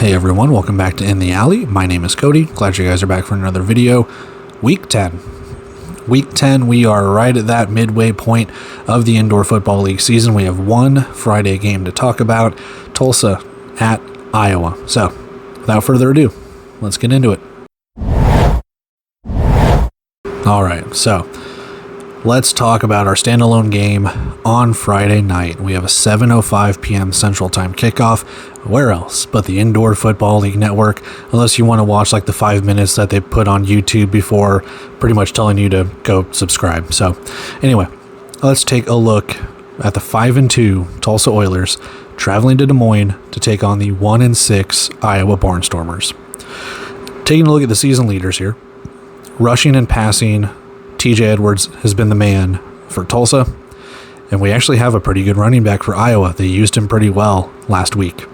Hey everyone, welcome back to In the Alley. My name is Cody. Glad you guys are back for another video. Week 10. Week 10, we are right at that midway point of the Indoor Football League season. We have one Friday game to talk about, Tulsa at Iowa. So, without further ado, let's get into it. Alright, so let's talk about our standalone game on Friday night. We have a 7:05 p.m. Central Time kickoff. Where else but the Indoor Football League Network, unless you want to watch like the 5 minutes that they put on YouTube before pretty much telling you to go subscribe. So anyway, let's take a look at the 5-2 Tulsa Oilers traveling to Des Moines to take on the 1-6 Iowa Barnstormers. Taking a look at the season leaders here, rushing and passing, TJ Edwards has been the man for Tulsa, and we actually have a pretty good running back for Iowa. They used him pretty well last week.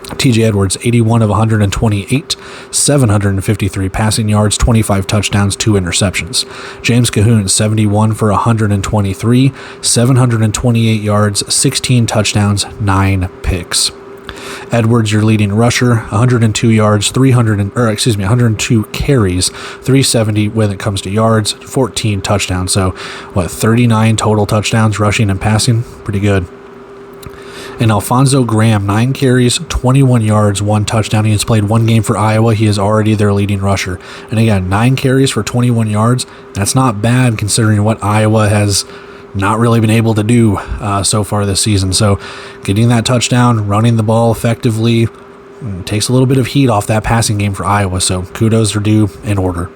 TJ Edwards, 81 of 128, 753 passing yards, 25 touchdowns, 2 interceptions. James Cahoon, 71 for 123, 728 yards, 16 touchdowns, 9 picks. Edwards, your leading rusher, 102 carries, 370 when it comes to yards, 14 touchdowns. So, 39 total touchdowns, rushing and passing? Pretty good. And Alfonso Graham, 9 carries, 21 yards, 1 touchdown. He has played one game for Iowa. He is already their leading rusher. And again, 9 carries for 21 yards. That's not bad considering what Iowa has not really been able to do so far this season. So getting that touchdown, running the ball effectively, takes a little bit of heat off that passing game for Iowa. So kudos are due in order.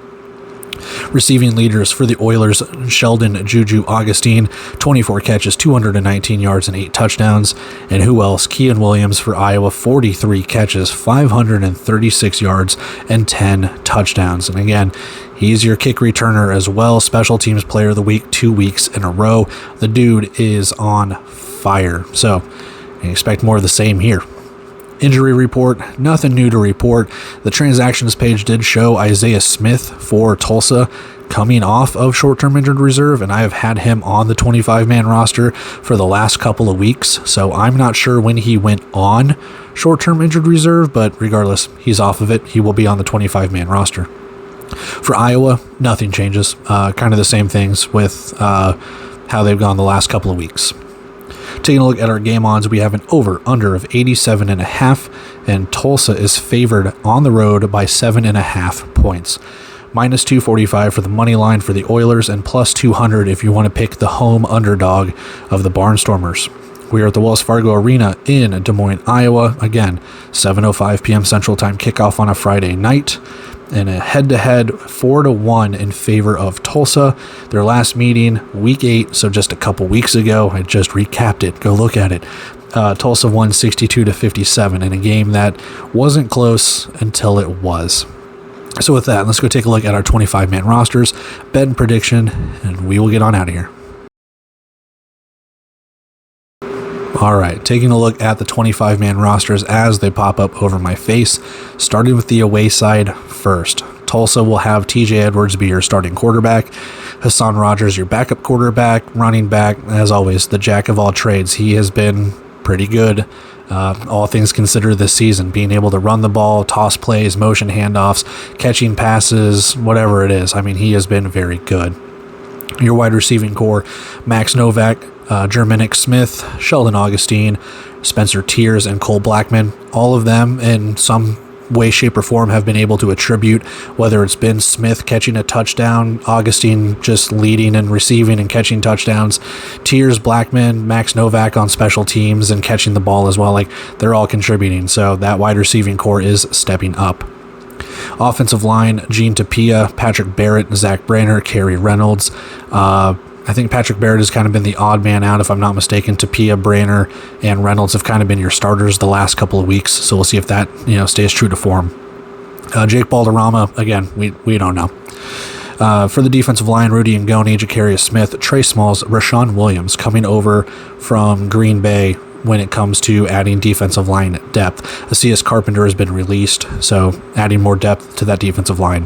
Receiving leaders for the Oilers, Sheldon Juju Augustine, 24 catches, 219 yards, and 8 touchdowns. And who else? Keon Williams for Iowa, 43 catches, 536 yards, and 10 touchdowns. And again, he's your kick returner as well. Special teams player of the week, 2 weeks in a row. The dude is on fire. So expect more of the same here. Injury report, nothing new to report. The transactions page did show Isaiah Smith for Tulsa coming off of short-term injured reserve, and I have had him on the 25-man roster for the last couple of weeks, so I'm not sure when he went on short-term injured reserve, but regardless, he's off of it. He will be on the 25-man roster. For Iowa, nothing changes. Kind of the same things with how they've gone the last couple of weeks. Taking a look at our game odds, we have an over-under of 87.5, and Tulsa is favored on the road by 7.5 points. Minus 245 for the money line for the Oilers, and plus 200 if you want to pick the home underdog of the Barnstormers. We are at the Wells Fargo Arena in Des Moines, Iowa. Again, 7:05 p.m. Central Time kickoff on a Friday night. And a head-to-head 4-1 in favor of Tulsa. Their last meeting, week 8, so just a couple weeks ago. I just recapped it. Go look at it. Tulsa won 62-57 in a game that wasn't close until it was. So with that, let's go take a look at our 25-man rosters, bet and prediction, and we will get on out of here. All right, taking a look at the 25-man rosters as they pop up over my face, starting with the away side first. Tulsa will have TJ Edwards be your starting quarterback, Hassan Rogers your backup quarterback, running back, as always, the jack of all trades. He has been pretty good, all things considered this season, being able to run the ball, toss plays, motion handoffs, catching passes, whatever it is. I mean, he has been very good. Your wide receiving core, Max Novak, Jerminic Smith, Sheldon Augustine, Spencer Tiers, and Cole Blackman. All of them in some way, shape, or form have been able to attribute, whether it's been Smith catching a touchdown, Augustine just leading and receiving and catching touchdowns, Tiers, Blackman, Max Novak on special teams and catching the ball as well. Like, they're all contributing, so that wide receiving core is stepping up. Offensive line, Gene Tapia, Patrick Barrett, Zach Branner, Kerry Reynolds. I think Patrick Barrett has kind of been the odd man out, if I'm not mistaken. Tapia, Branner, and Reynolds have kind of been your starters the last couple of weeks, so we'll see if that stays true to form. Jake Balderrama, again, we don't know. For the defensive line, Rudy Ngoni, Jacarius Smith, Trey Smalls, Rashawn Williams coming over from Green Bay when it comes to adding defensive line depth. Asias Carpenter has been released, so adding more depth to that defensive line.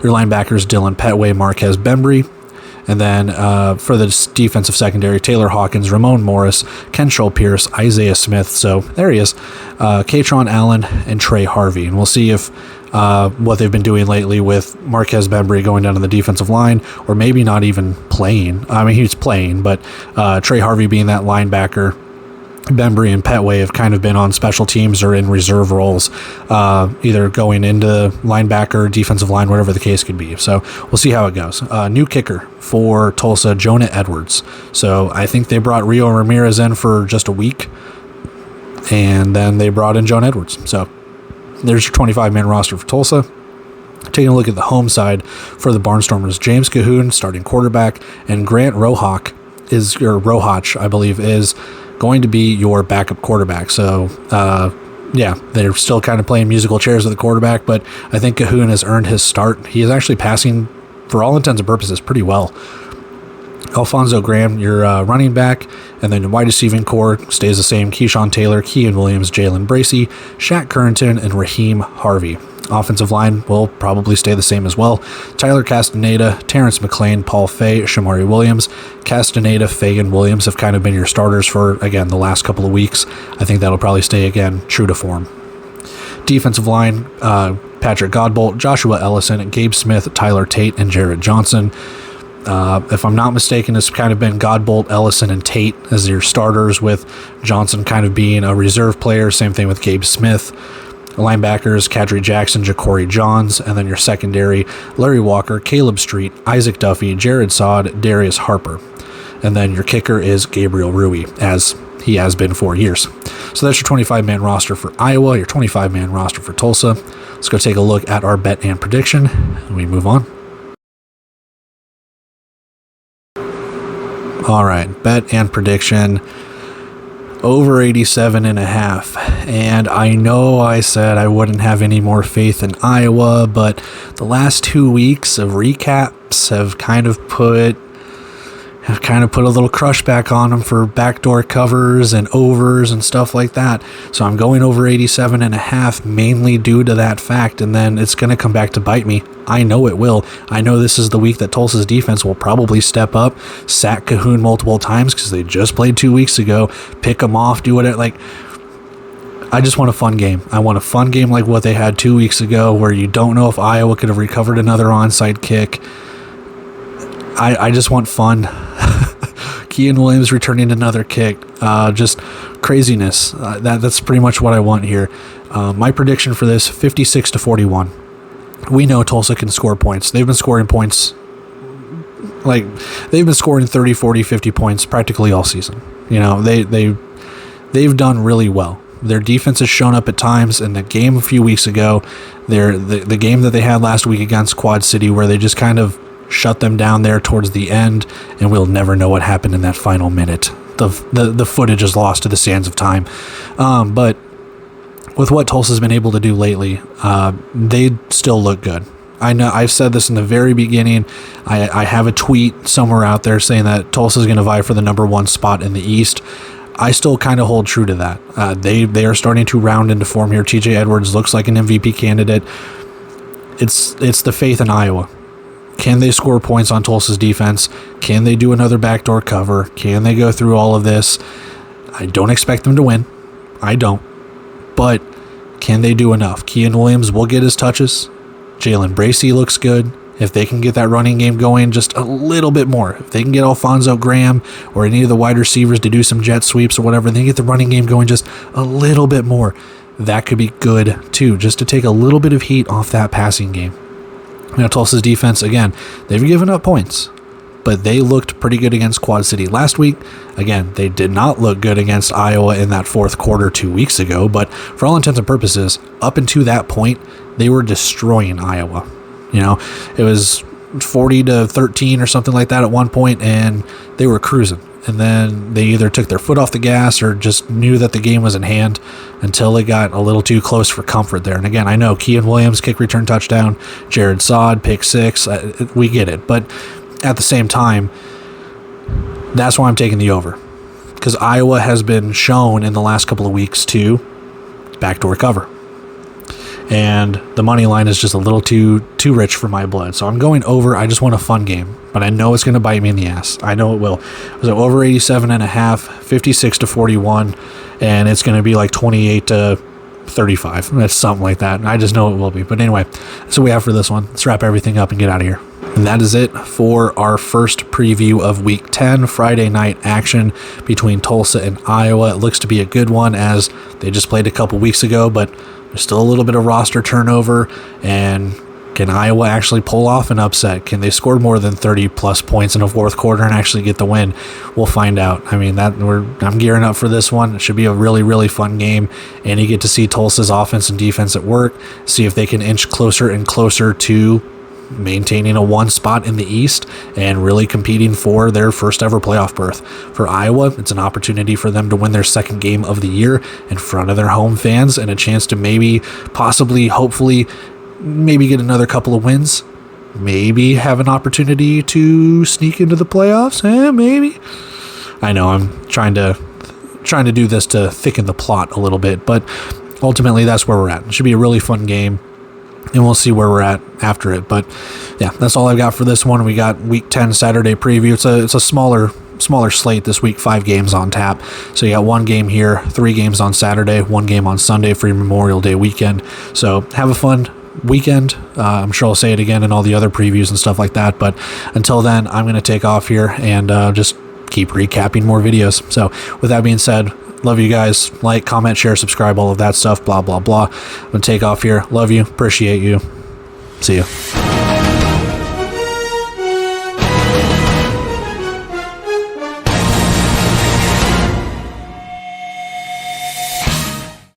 Your linebackers, Dylan Petway, Marquez Bembry, And then for the defensive secondary, Taylor Hawkins, Ramon Morris, Kentrell Pierce, Isaiah Smith. So there he is. Katron Allen and Trey Harvey. And we'll see if what they've been doing lately with Marquez Bembry going down to the defensive line, or maybe not even playing. I mean, he's playing, but Trey Harvey being that linebacker. Bembry and Petway have kind of been on special teams or in reserve roles, either going into linebacker, defensive line, whatever the case could be. So we'll see how it goes. New kicker for Tulsa, Jonah Edwards. So I think they brought Rio Ramirez in for just a week, and then they brought in Jonah Edwards. So there's your 25-man roster for Tulsa. Taking a look at the home side for the Barnstormers, James Cahoon, starting quarterback, and Grant Rohach, I believe, is going to be your backup quarterback. So, they're still kind of playing musical chairs with the quarterback, but I think Cahoon has earned his start. He is actually passing, for all intents and purposes, pretty well. Alfonso Graham, your running back, and then the wide receiving core stays the same. Keyshawn Taylor, Kean Williams, Jalen Bracey, Shaq Currington, and Raheem Harvey. Offensive line will probably stay the same as well. Tyler Castaneda, Terrence McLean, Paul Fay, Shamari Williams. Castaneda, Fagan Williams have kind of been your starters for, again, the last couple of weeks. I think that'll probably stay, again, true to form. Defensive line, Patrick Godbolt, Joshua Ellison, Gabe Smith, Tyler Tate, and Jared Johnson. If I'm not mistaken, it's kind of been Godbolt, Ellison, and Tate as your starters, with Johnson kind of being a reserve player. Same thing with Gabe Smith. Linebackers, Kadri Jackson, Ja'Cory Johns, and then your secondary, Larry Walker, Caleb Street, Isaac Duffy, Jared Sod, Darius Harper. And then your kicker is Gabriel Rui, as he has been for years. So that's your 25-man roster for Iowa, your 25-man roster for Tulsa. Let's go take a look at our bet and prediction, and we move on. All right, bet and prediction. Over 87.5. And I know I said I wouldn't have any more faith in Iowa, but the last 2 weeks of recaps have kind of put a little crush back on them for backdoor covers and overs and stuff like that. So I'm going over 87.5 mainly due to that fact, and then it's going to come back to bite me. I know it will. I know this is the week that Tulsa's defense will probably step up, sack Cahoon multiple times because they just played 2 weeks ago, pick them off, do whatever. Like, I just want a fun game. I want a fun game like what they had 2 weeks ago, where you don't know if Iowa could have recovered another onside kick. I just want fun. Kean Williams returning another kick. Just craziness. That's pretty much what I want here. My prediction for this, 56-41. We know Tulsa can score points. They've been scoring points. They've been scoring 30, 40, 50 points practically all season. You know, they've done really well. Their defense has shown up at times. In the game a few weeks ago, the game that they had last week against Quad City, where they just kind of shut them down there towards the end, and we'll never know what happened in that final minute. The footage is lost to the sands of time. But with what Tulsa's been able to do lately, they still look good. I know I've said this in the very beginning. I have a tweet somewhere out there saying that Tulsa's going to vie for the number 1 spot in the East. I still kind of hold true to that. They are starting to round into form here. TJ Edwards looks like an MVP candidate. It's the faith in Iowa. Can they score points on Tulsa's defense? Can they do another backdoor cover? Can they go through all of this? I don't expect them to win. I don't. But can they do enough? Kean Williams will get his touches. Jalen Bracey looks good. If they can get that running game going just a little bit more, if they can get Alfonso Graham or any of the wide receivers to do some jet sweeps or whatever, they get the running game going just a little bit more, that could be good too, just to take a little bit of heat off that passing game. You know, Tulsa's defense, again, they've given up points, but they looked pretty good against Quad City last week. Again, they did not look good against Iowa in that fourth quarter 2 weeks ago, but for all intents and purposes, up until that point, they were destroying Iowa. You know, it was 40-13 or something like that at one point, and they were cruising. And then they either took their foot off the gas or just knew that the game was in hand until it got a little too close for comfort there. And again, I know Kean Williams, kick return touchdown, Jared Sod, pick 6, we get it. But at the same time, that's why I'm taking the over. Because Iowa has been shown in the last couple of weeks to backdoor cover. and the money line is just a little too rich for my blood. So I'm going over. I just want a fun game, but I know it's going to bite me in the ass. I know it will. So over 87.5, 56-41, and it's going to be like 28-35. That's something like that. I just know it will be. But anyway, that's what we have for this one. Let's wrap everything up and get out of here. And that is it for our first preview of Week 10, Friday night action between Tulsa and Iowa. It looks to be a good one as they just played a couple weeks ago, but there's still a little bit of roster turnover. And can Iowa actually pull off an upset? Can they score more than 30-plus points in the fourth quarter and actually get the win? We'll find out. I mean, I'm gearing up for this one. It should be a really, really fun game, and you get to see Tulsa's offense and defense at work, see if they can inch closer and closer to maintaining a one spot in the East and really competing for their first ever playoff berth. For Iowa, it's an opportunity for them to win their second game of the year in front of their home fans and a chance to maybe, possibly, hopefully, maybe get another couple of wins. Maybe have an opportunity to sneak into the playoffs. Maybe. I know I'm trying to do this to thicken the plot a little bit, but ultimately that's where we're at. It should be a really fun game, and we'll see where we're at after it. But yeah, that's all I've got for this one. We got Week 10 Saturday preview. It's a smaller slate this week, 5 games on tap. So you got 1 game here, 3 games on Saturday, 1 game on Sunday for your Memorial Day weekend. So have a fun weekend. I'm sure I'll say it again in all the other previews and stuff like that. But until then, I'm going to take off here and just keep recapping more videos. So with that being said, love you guys. Like, comment, share, subscribe, all of that stuff, blah, blah, blah. I'm going to take off here. Love you. Appreciate you. See you.